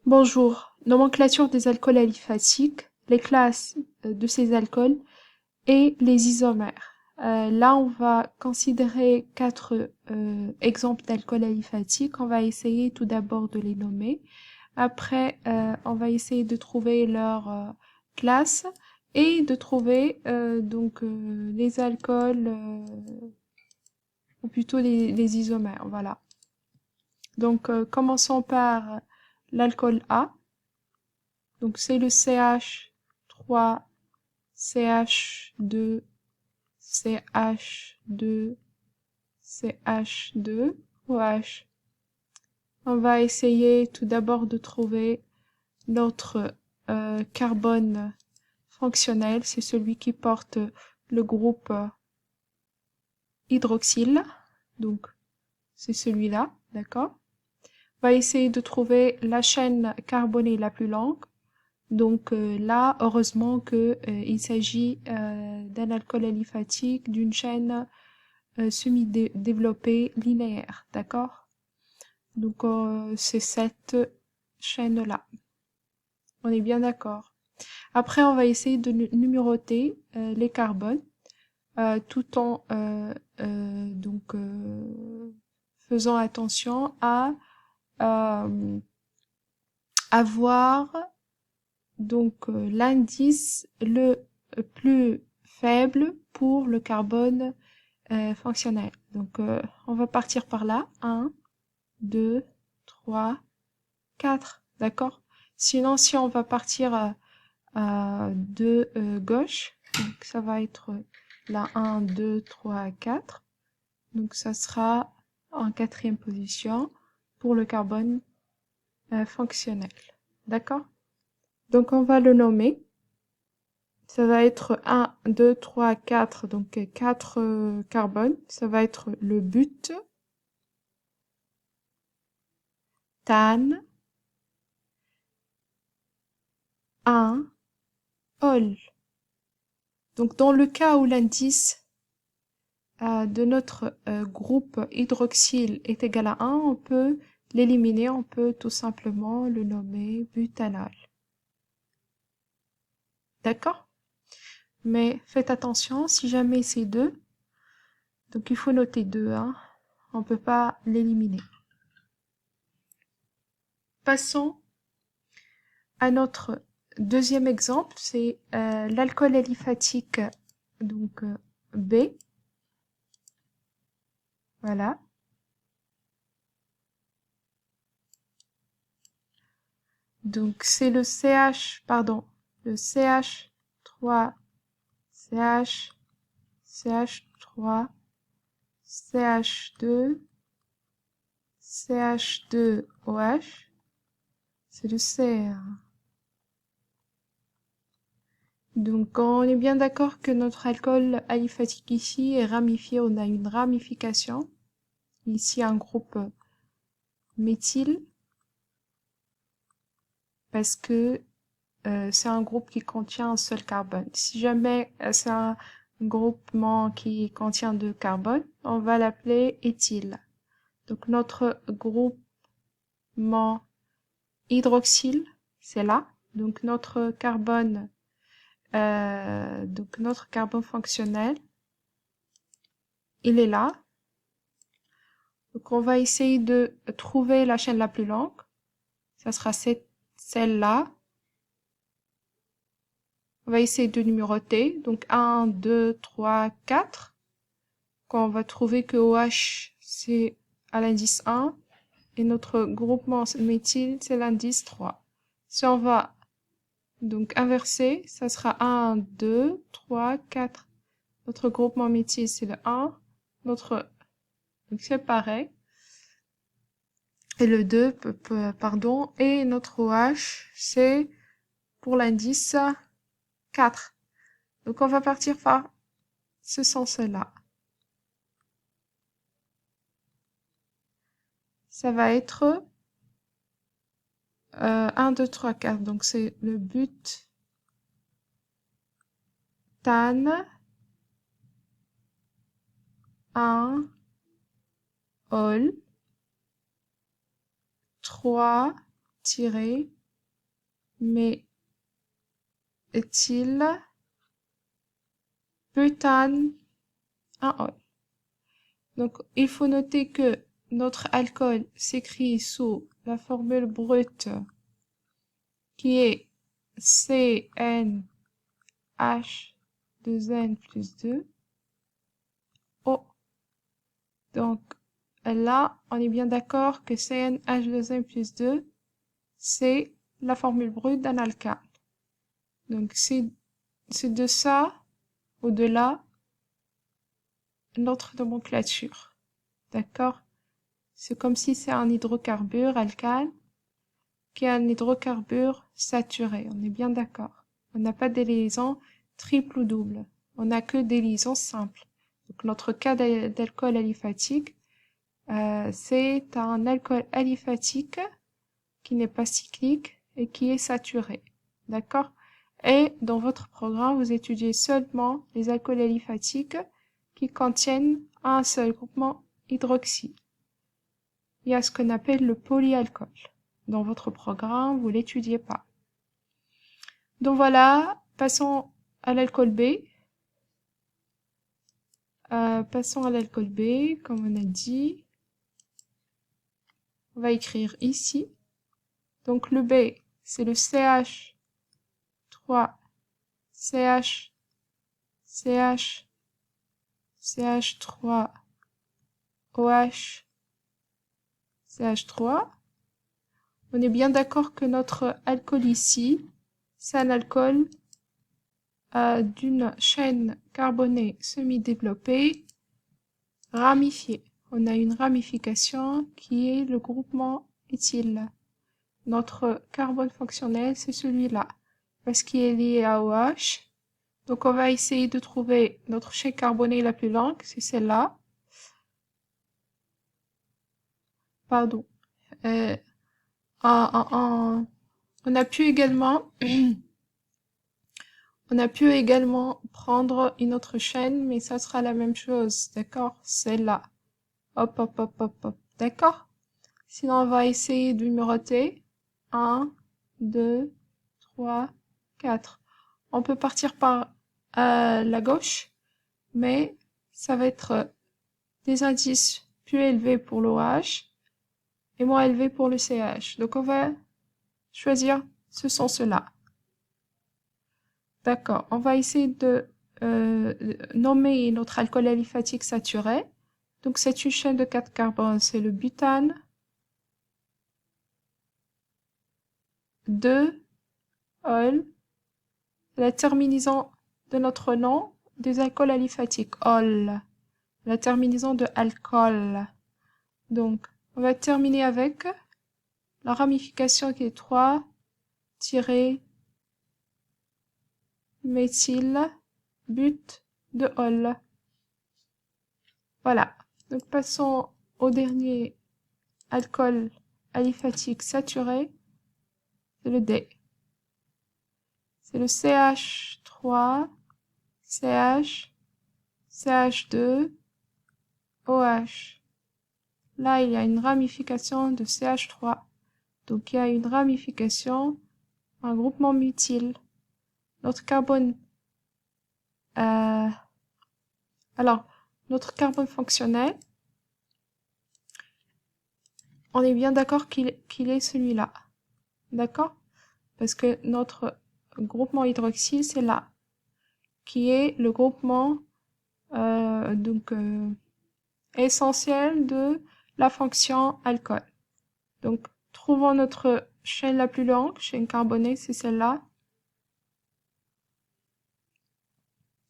Bonjour. Nomenclature des alcools aliphatique, les classes de ces alcools et les isomères. Là, on va considérer quatre exemples d'alcools aliphatique. On va essayer tout d'abord de les nommer. Après, on va essayer de trouver leur classe et de trouver les alcools ou plutôt les isomères. Voilà. Donc, commençons par l'alcool A. Donc c'est le CH3, CH2, CH2, CH2, OH. On va essayer tout d'abord de trouver notre carbone fonctionnel, c'est celui qui porte le groupe hydroxyle, donc c'est celui-là, d'accord? On va essayer de trouver la chaîne carbonée la plus longue. Donc là, heureusement que il s'agit d'un alcool aliphatique d'une chaîne semi-développée linéaire, d'accord? Donc c'est cette chaîne-là. On est bien d'accord. Après, on va essayer de numéroter les carbones tout en faisant attention à avoir l'indice le plus faible pour le carbone fonctionnel. Donc on va partir par là. 1, 2, 3, 4. D'accord? Sinon, si on va partir de gauche, donc ça va être la 1, 2, 3, 4. Donc ça sera en quatrième position pour le carbone fonctionnel. D'accord? Donc on va le nommer. Ça va être 1, 2, 3, 4, donc 4 carbones. Ça va être le but, tan, 1, ol. Donc dans le cas où l'indice de notre groupe hydroxyle est égal à 1, on peut l'éliminer, on peut tout simplement le nommer butanol. D'accord? Mais faites attention, si jamais c'est 2, donc il faut noter 2, hein, on ne peut pas l'éliminer. Passons à notre deuxième exemple, c'est l'alcool aliphatique donc B. Voilà. Donc c'est le le CH3, CH3, CH2, CH2OH. C'est le Cr. Donc on est bien d'accord que notre alcool aliphatique ici est ramifié, on a une ramification. Ici un groupe méthyle, parce que c'est un groupe qui contient un seul carbone. Si jamais c'est un groupement qui contient 2 carbones, on va l'appeler éthyle. Donc notre groupement hydroxyle, c'est là. Donc notre carbone fonctionnel, il est là. Donc on va essayer de trouver la chaîne la plus longue. Ça sera celle-là. On va essayer de numéroter. Donc 1, 2, 3, 4. Quand on va trouver que OH, c'est à l'indice 1. Et notre groupement méthyle, c'est l'indice 3. Si on va donc inverser, ça sera 1, 2, 3, 4. Notre groupement méthyle, c'est le 1. Donc c'est pareil. Et le 2, pardon. Et notre OH, c'est pour l'indice 4. Donc on va partir par ce sens-là. Ça va être 1, 2, 3, 4. Donc c'est le but, tan, 1, ol, 3, tiré, méthyl butane 1-ol. Donc, il faut noter que notre alcool s'écrit sous la formule brute qui est CnH2n plus 2 O. Donc, là, on est bien d'accord que CnH2n plus 2, c'est la formule brute d'un alcane. Donc, c'est de ça, au-delà, notre nomenclature. D'accord? C'est comme si c'est un hydrocarbure alcane qui est un hydrocarbure saturé. On est bien d'accord. On n'a pas des liaisons triple ou double. On n'a que des liaisons simples. Donc, notre cas d'alcool aliphatique, c'est un alcool aliphatique qui n'est pas cyclique et qui est saturé. D'accord? Et dans votre programme, vous étudiez seulement les alcools aliphatiques qui contiennent un seul groupement hydroxyle. Il y a ce qu'on appelle le polyalcool. Dans votre programme, vous l'étudiez pas. Donc voilà, passons à l'alcool B. Passons à l'alcool B, comme on a dit. On va écrire ici. Donc le B, c'est le CH3, CH, CH, CH3, OH, CH3. On est bien d'accord que notre alcool ici, c'est un alcool d'une chaîne carbonée semi-développée, ramifiée. On a une ramification qui est le groupement éthyle. Notre carbone fonctionnel, c'est celui-là, parce qu'il est lié à OH. Donc, on va essayer de trouver notre chaîne carbonée la plus longue, c'est celle-là. Pardon. On a pu également prendre une autre chaîne, mais ça sera la même chose, d'accord? Celle-là. Hop, hop, hop, hop, hop, d'accord? Sinon, on va essayer de numéroter. 1, 2, 3, 4. On peut partir par la gauche, mais ça va être des indices plus élevés pour l'OH et moins élevés pour le CH. Donc, on va choisir ce sens-là. D'accord. On va essayer de nommer notre alcool aliphatique saturé. Donc, c'est une chaîne de 4 carbones. C'est le butane, 2-ol. La terminaison de notre nom des alcools aliphatiques. Ol. La terminaison de alcool. Donc, on va terminer avec la ramification qui est 3-méthyl but de ol. Voilà. Donc, passons au dernier alcool aliphatique saturé. C'est le D. C'est le CH3, CH, CH2, OH. Là, il y a une ramification de CH3. Donc, il y a une ramification, un groupement méthyle. Notre carbone... alors, notre carbone fonctionnel, on est bien d'accord qu'il est celui-là. D'accord? Parce que notre groupement hydroxyle, c'est là, qui est le groupement essentiel de la fonction alcool. Donc, trouvons notre chaîne la plus longue, chaîne carbonée, c'est celle-là.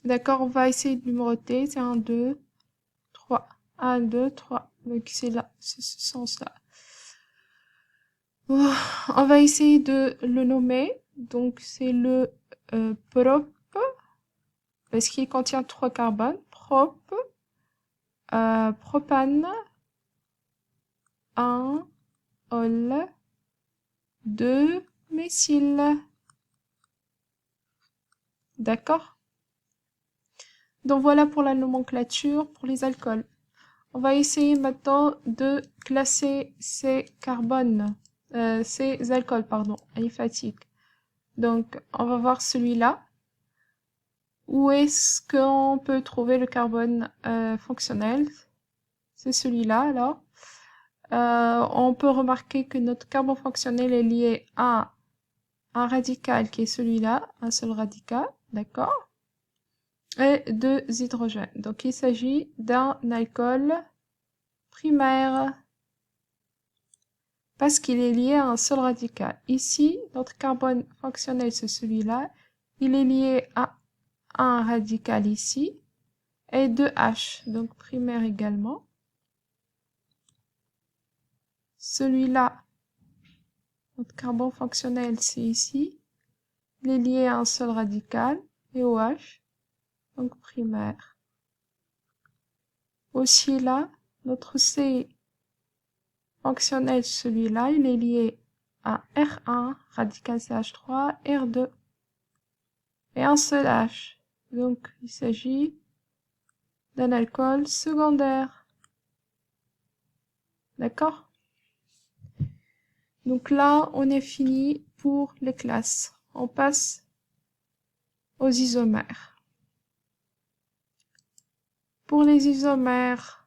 D'accord, on va essayer de numéroter. C'est 1, 2, 3. 1, 2, 3. Donc, c'est là, c'est ce sens-là. On va essayer de le nommer. Donc, c'est le prop, parce qu'il contient 3 carbones. Prop, propane, 1, ol, 2, méthyle. D'accord? Donc voilà pour la nomenclature pour les alcools. On va essayer maintenant de classer ces alcools, aliphatiques. Donc, on va voir celui-là. Où est-ce qu'on peut trouver le carbone fonctionnel? C'est celui-là, alors. On peut remarquer que notre carbone fonctionnel est lié à un radical qui est celui-là, un seul radical, d'accord? Et deux hydrogènes. Donc, il s'agit d'un alcool primaire parce qu'il est lié à un seul radical. Ici, notre carbone fonctionnel, c'est celui-là. Il est lié à un radical ici et 2H, donc primaire également. Celui-là, notre carbone fonctionnel, c'est ici. Il est lié à un seul radical et OH, donc primaire. Aussi là, notre C fonctionnel, celui-là, il est lié à R1, radical CH3, R2 et un seul H. Donc, il s'agit d'un alcool secondaire. D'accord? Donc là, on est fini pour les classes. On passe aux isomères. Pour les isomères,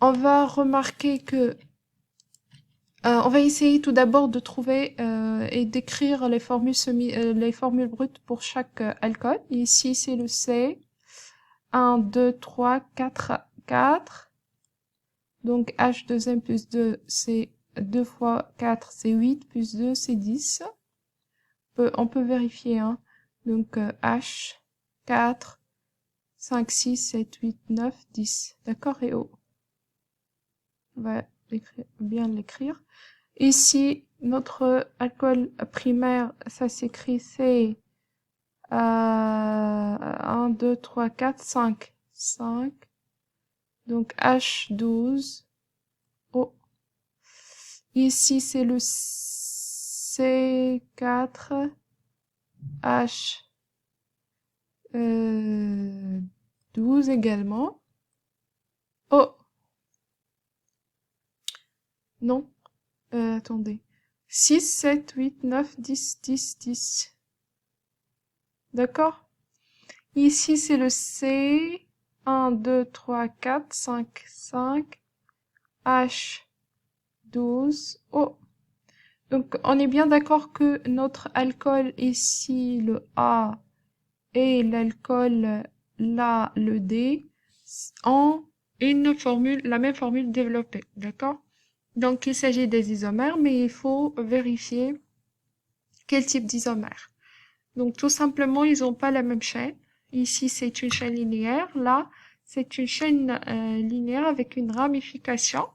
on va remarquer que on va essayer tout d'abord de trouver et d'écrire les formules les formules brutes pour chaque alcool. Ici, c'est le C. 1, 2, 3, 4, 4. Donc, H2M plus 2, c'est 2 fois 4, c'est 8, plus 2, c'est 10. On peut vérifier, hein. Donc, H, 4, 5, 6, 7, 8, 9, 10. D'accord? Et O. On va bien l'écrire. Ici, notre alcool primaire, ça s'écrit C 1, 2, 3, 4, 5. 5. Donc H12. O. Ici, c'est le C4. H 12 également. O. Non. Attendez. 6, 7, 8, 9, 10, 10, 10. D'accord? Ici, c'est le C. 1, 2, 3, 4, 5, 5. H. 12. O. Donc, on est bien d'accord que notre alcool ici, le A, et l'alcool là, le D, ont la même formule développée. D'accord? Donc, il s'agit des isomères, mais il faut vérifier quel type d'isomère. Donc, tout simplement, ils n'ont pas la même chaîne. Ici, c'est une chaîne linéaire. Là, c'est une chaîne linéaire avec une ramification.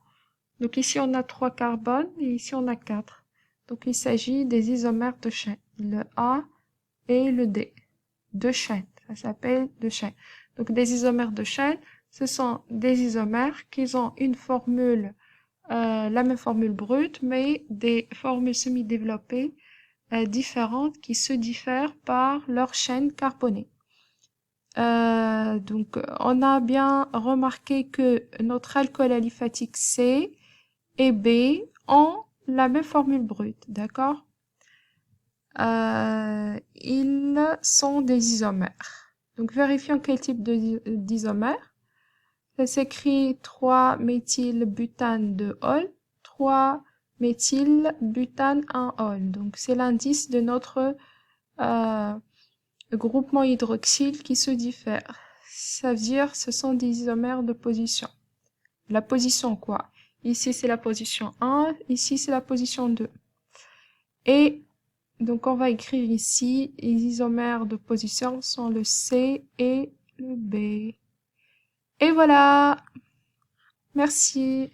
Donc, ici, on a 3 carbones et ici, on a 4. Donc, il s'agit des isomères de chaîne. Le A et le D. Deux chaînes. Ça s'appelle deux chaînes. Donc, des isomères de chaîne, ce sont des isomères qui ont une formule la même formule brute, mais des formules semi-développées différentes qui se diffèrent par leur chaîne carbonée. Donc, on a bien remarqué que notre alcool aliphatique C et B ont la même formule brute, d'accord? Ils sont des isomères. Donc, vérifions quel type d'isomère. Ça s'écrit 3-méthylbutane 2-ol, 3-méthylbutane 1-ol. Donc, c'est l'indice de notre groupement hydroxyle qui se diffère. Ça veut dire ce sont des isomères de position. La position quoi? Ici, c'est la position 1, ici, c'est la position 2. Et donc, on va écrire ici, les isomères de position sont le C et le B. Et voilà! Merci.